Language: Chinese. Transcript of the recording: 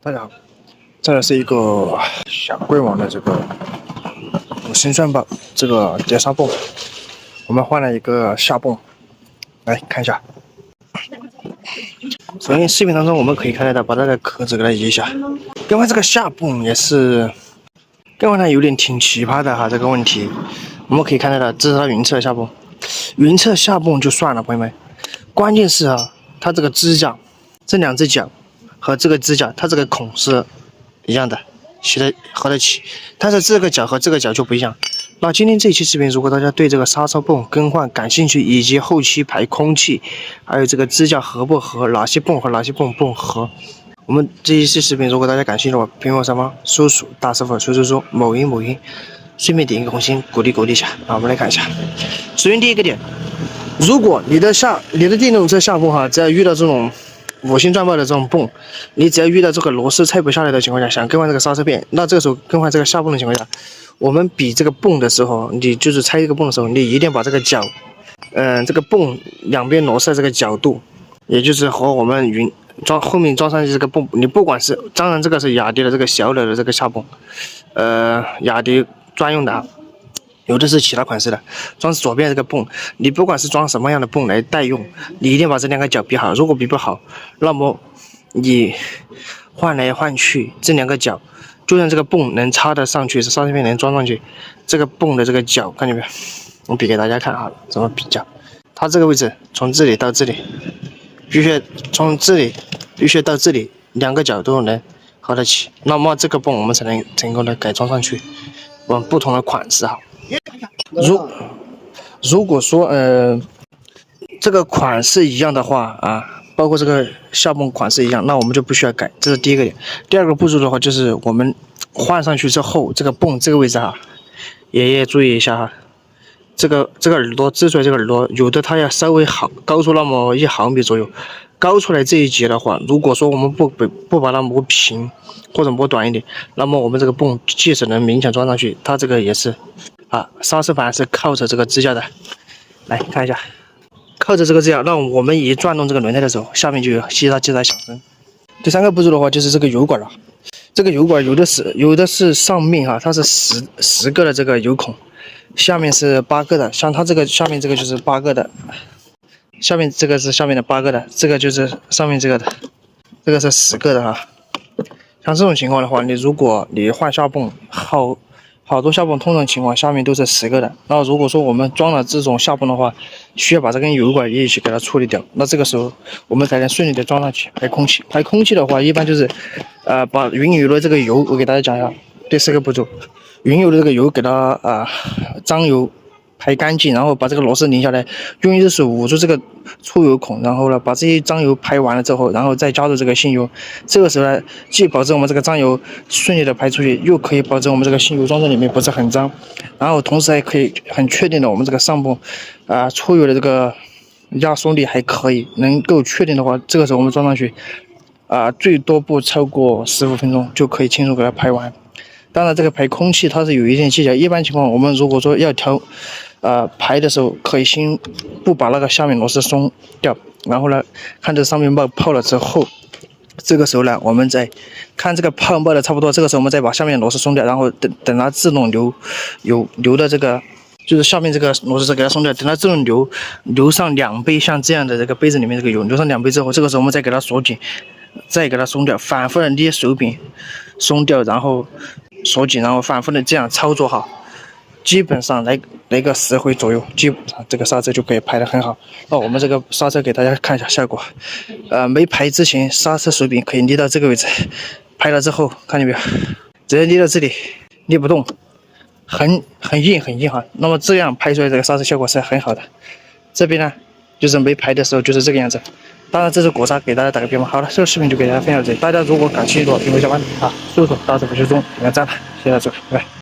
大家好，这是一个小贵网的这个五星钻宝这个碟刹泵，我们换了一个下泵，来看一下。首先视频当中我们可以看得到，把这个壳子给它移一下。更换这个下泵也是更换它有点挺奇葩的哈，这个问题我们可以看得到，这是它云侧下泵，云侧下泵就算了，朋友们，关键是啊，它这个支架，这两只脚。和这个支架，它这个孔是一样的，合得起，但是这个脚和这个脚就不一样。那今天这一期视频，如果大家对这个刹车泵更换感兴趣，以及后期排空气，还有这个支架合不合，哪些泵和哪些泵不合，我们这一期视频如果大家感兴趣的话，屏幕上方搜索大师傅说某音，顺便点一个红心鼓励一下啊。我们来看一下，首先第一个点，如果你的电动车下泵哈，只要遇到这种五星钻爆的这种泵，你只要遇到这个螺丝拆不下来的情况下，想更换这个刹车片，那这个时候更换这个下泵的情况下，我们比这个泵的时候，你就是拆这个泵的时候，你一定把这个脚，这个泵两边螺丝的这个角度，也就是和我们后面装上去这个泵，你不管是，当然这个是雅迪的这个小的这个下泵，雅迪专用的啊。有的是其他款式的，装左边这个泵，你不管是装什么样的泵来代用，你一定把这两个脚比好。如果比不好，那么你换来换去，这两个脚，就算这个泵能插得上去，是刹车片能装上去，这个泵的这个脚，看见没有？我比给大家看啊，怎么比较？它这个位置从这里到这里，必须从这里必须到这里，两个脚都能合得起，那么这个泵我们才能成功的改装上去，往不同的款式哈。如果说这个款式一样的话啊，包括这个下泵款式一样，那我们就不需要改，这是第一个点。第二个步骤的话，就是我们换上去之后，这个泵这个位置哈，也注意一下哈，这个耳朵支出来，这个耳朵有的它要稍微高出那么1毫米左右，高出来这一节的话，如果说我们不把它磨平或者磨短一点，那么我们这个泵即使能勉强装上去，它这个也是。刹车盘是靠着这个支架的，来看一下，靠着这个支架，那我们一转动这个轮胎的时候，下面就有叽喳响声。第三个步骤的话，就是这个油管了，这个油管有的是上面哈，它是10个的这个油孔，下面是8个的，像它这个下面这个就是8个的，下面这个是下面的8个的，这个就是上面这个的，这个是10个的哈。像这种情况的话，如果你换下泵好多下泵通常情况下面都是10个的，那如果说我们装了这种下泵的话，需要把这根油管一起给它处理掉，那这个时候我们才能顺利的装上去排空气。排空气的话，一般就是把云油的这个油，我给大家讲一下，第4个步骤，云油的这个油给它脏油排干净，然后把这个螺丝拧下来，用一只手捂住这个出油孔，然后呢把这些脏油排完了之后，然后再加入这个新油，这个时候呢既保证我们这个脏油顺利的排出去，又可以保证我们这个新油装在里面不是很脏，然后同时还可以很确定的我们这个上泵出油的这个压缩力还可以，能够确定的话，这个时候我们装上去最多不超过15分钟就可以轻松给它排完。当然这个排空气它是有一定技巧，一般情况我们如果说要调排的时候，可以先不把那个下面螺丝松掉，然后呢，看这上面泡了之后，这个时候呢，我们再看这个泡的差不多，这个时候我们再把下面螺丝松掉，然后等它自动流的这个，就是下面这个螺丝给它松掉，等它自动流上2杯，像这样的这个杯子里面这个油流上2杯之后，这个时候我们再给它锁紧，再给它松掉，反复的捏手柄松掉，然后锁紧，然后反复的这样操作好。基本上来个10回左右，基本上这个刹车就可以排得很好。那我们这个刹车给大家看一下效果。没排之前，刹车手柄可以捏到这个位置，排了之后，看见没有？只要捏到这里，捏不动，很硬哈。那么这样排出来这个刹车效果是很好的。这边呢，就是没排的时候就是这个样子。当然这是国刹，给大家打个比方。好了，这个视频就给大家分享到这里。大家如果感兴趣的话，屏幕下方搜索大师傅学中点个赞，谢谢大家，拜拜。